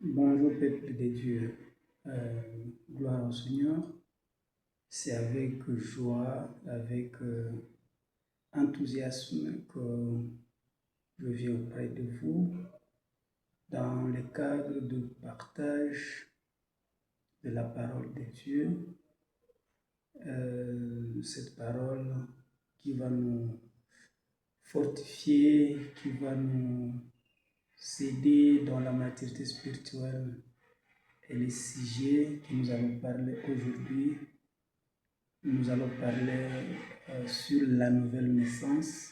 Bonjour peuple de Dieu, gloire au Seigneur. C'est avec joie, avec enthousiasme que je viens auprès de vous dans le cadre de partage de la parole de Dieu. Cette parole qui va nous fortifier, qui va nous aider dans la maturité spirituelle. Et le sujet que nous allons parler aujourd'hui, nous allons parler sur la nouvelle naissance.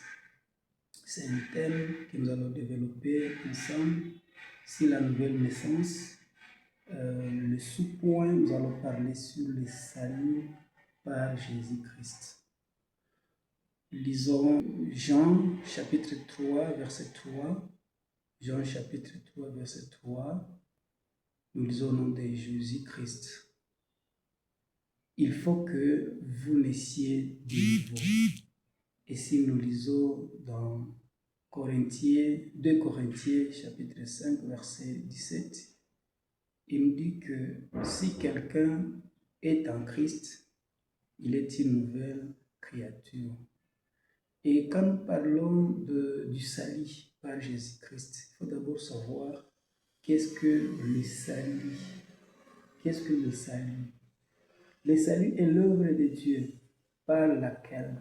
C'est un thème que nous allons développer ensemble sur la nouvelle naissance. Le sous-point, nous allons parler sur le salut par Jésus-Christ. Lisons Jean chapitre 3, verset 3. Jean chapitre 3, verset 3. Nous lisons au nom de Jésus-Christ. Il faut que vous naissiez de nouveau. Et si nous lisons dans 2 Corinthiens chapitre 5 verset 17, il nous dit que si quelqu'un est en Christ, il est une nouvelle créature. Et quand nous parlons du salut par Jésus-Christ, il faut d'abord savoir qu'est-ce que le salut. Qu'est-ce que le salut? Le salut est l'œuvre de Dieu par laquelle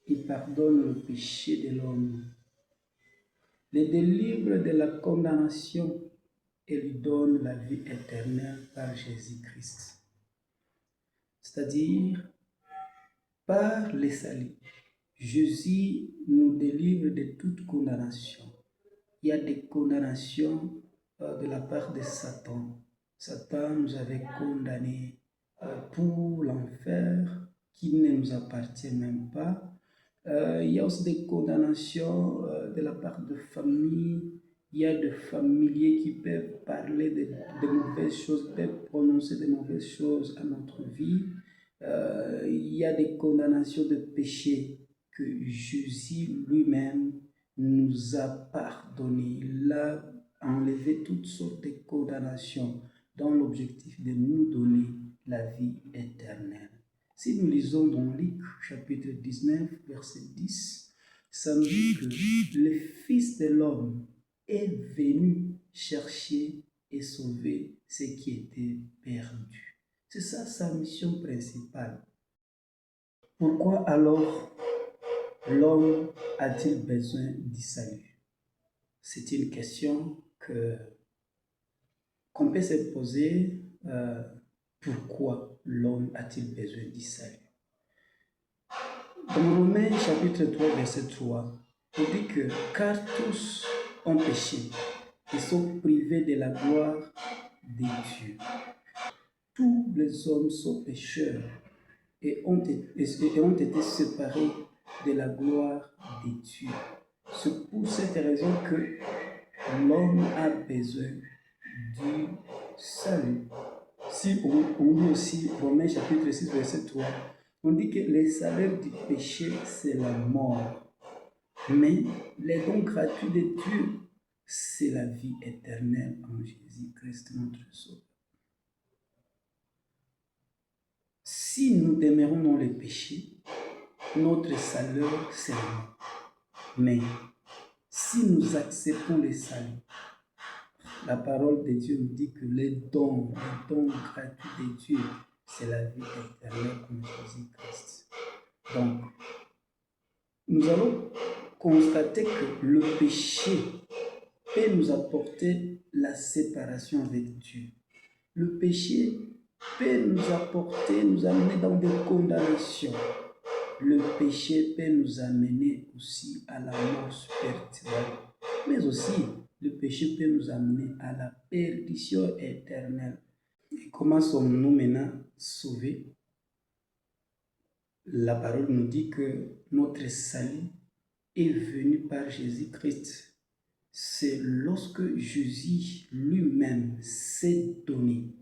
il pardonne le péché de l'homme, le délivre de la condamnation et lui donne la vie éternelle par Jésus-Christ. C'est-à-dire, par le salut, Jésus nous délivre de toute condamnation. Il y a des condamnations de la part de Satan. Satan nous avait condamnés pour l'enfer qui ne nous appartient même pas. Il y a aussi des condamnations de la part de famille. Il y a des familiers qui peuvent parler de mauvaises choses, peuvent prononcer de mauvaises choses à notre vie. Il y a des condamnations de péché que Jésus lui-même nous a pardonné. Il a enlevé toutes sortes de condamnations dans l'objectif de nous donner la vie éternelle. Si nous lisons dans Luc chapitre 19, verset 10, ça nous dit que le Fils de l'homme est venu chercher et sauver ce qui était perdu. C'est ça sa mission principale. Pourquoi alors l'homme a-t-il besoin du salut? C'est une question qu'on peut se poser. Pourquoi l'homme a-t-il besoin du salut? Dans Romains chapitre 3, verset 3, on dit que car tous ont péché et sont privés de la gloire de Dieu. Tous les hommes sont pécheurs et ont été séparés de la gloire de Dieu. C'est pour cette raison que l'homme a besoin du salut. Si on lit aussi Romains chapitre 6, verset 3, on dit que le salaire du péché, c'est la mort. Mais le don gratuit de Dieu, c'est la vie éternelle en Jésus-Christ, notre Sauveur. Si nous demeurons dans le péché, notre salaire, c'est la mort. Mais si nous acceptons le salut, la parole de Dieu nous dit que le don gratuit de Dieu, c'est la vie éternelle en Jésus-Christ. Donc, nous allons constater que le péché peut nous apporter la séparation avec Dieu. Le péché peut nous amener dans des condamnations. Le péché peut nous amener aussi à la mort spirituelle. Mais aussi, le péché peut nous amener à la perdition éternelle. Et comment sommes-nous maintenant sauvés? La parole nous dit que notre salut est venu par Jésus-Christ. C'est lorsque Jésus lui-même s'est donné.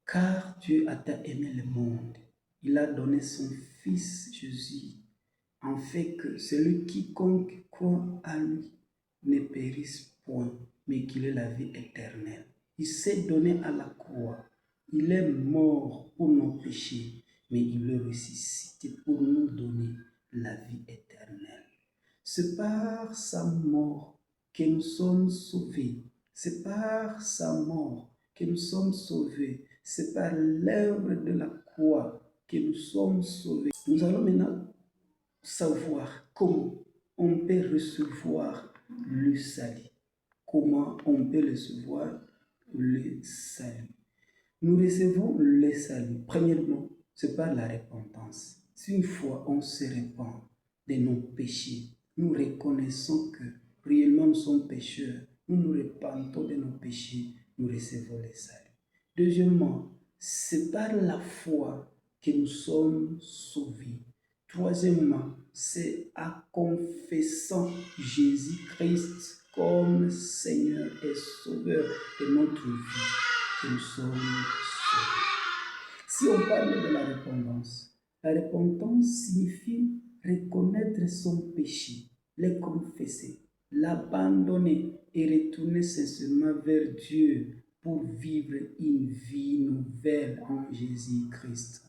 Car Dieu a tant aimé le monde. Il a donné son Fils Jésus, en fait que celui quiconque croit à lui ne périsse point, mais qu'il est la vie éternelle. Il s'est donné à la croix. Il est mort pour nos péchés, mais il est ressuscité pour nous donner la vie éternelle. C'est par sa mort que nous sommes sauvés. C'est par sa mort que nous sommes sauvés. C'est par l'œuvre de la croix que nous sommes sauvés. Nous allons maintenant savoir comment on peut recevoir le salut. Comment on peut recevoir le salut. Nous recevons le salut. Premièrement, c'est par la repentance. Si une fois on se repent de nos péchés, nous reconnaissons que réellement nous sommes pécheurs, nous nous repentons de nos péchés, nous recevons le salut. Deuxièmement, c'est par la foi que nous sommes sauvés. Troisièmement, c'est en confessant Jésus-Christ comme Seigneur et Sauveur de notre vie que nous sommes sauvés. Si on parle de la repentance signifie reconnaître son péché, le confesser, l'abandonner et retourner sincèrement vers Dieu pour vivre une vie nouvelle en Jésus-Christ.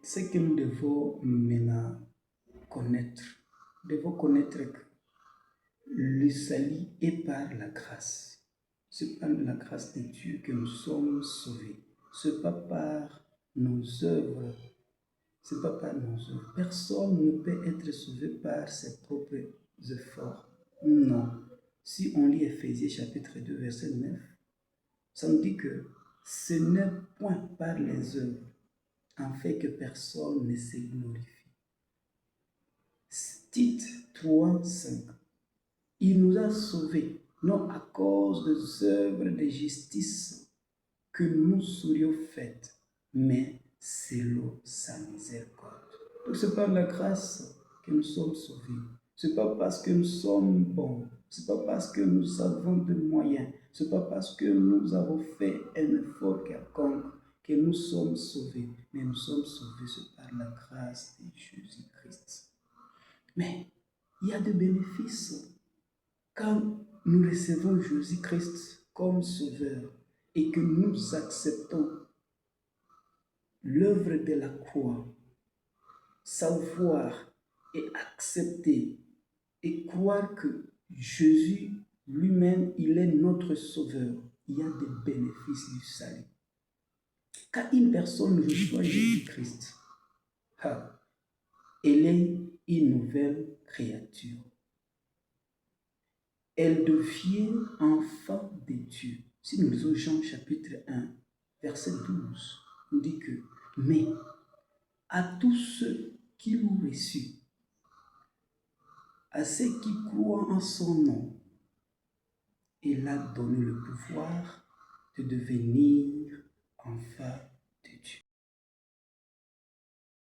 Ce que nous devons maintenant connaître, nous devons connaître que le salut est par la grâce. C'est par la grâce de Dieu que nous sommes sauvés. Ce n'est pas par nos œuvres. C'est pas par nos œuvres. Personne ne peut être sauvé par ses propres efforts. Non. Si on lit Éphésiens chapitre 2, verset 9, ça nous dit que ce n'est point par les œuvres, en fait que personne ne se glorifie. Tite 3, 5. Il nous a sauvés, non à cause des œuvres de justice que nous serions faites, mais selon sa miséricorde. Donc c'est par la grâce que nous sommes sauvés. Ce n'est pas parce que nous sommes bons, ce n'est pas parce que nous avons des moyens, ce n'est pas parce que nous avons fait un effort quelconque que nous sommes sauvés, mais nous sommes sauvés par la grâce de Jésus-Christ. Mais il y a des bénéfices quand nous recevons Jésus-Christ comme Sauveur et que nous acceptons l'œuvre de la croix, savoir et accepter et croire que Jésus lui-même, il est notre Sauveur, il y a des bénéfices du salut. Quand une personne reçoit Jésus-Christ, elle est une nouvelle créature. Elle devient enfant de Dieu. Si nous lisons Jean chapitre 1, verset 12, on dit que, mais à tous ceux qui l'ont reçu, à ceux qui croient en son nom, il a donné le pouvoir de devenir enfant de Dieu.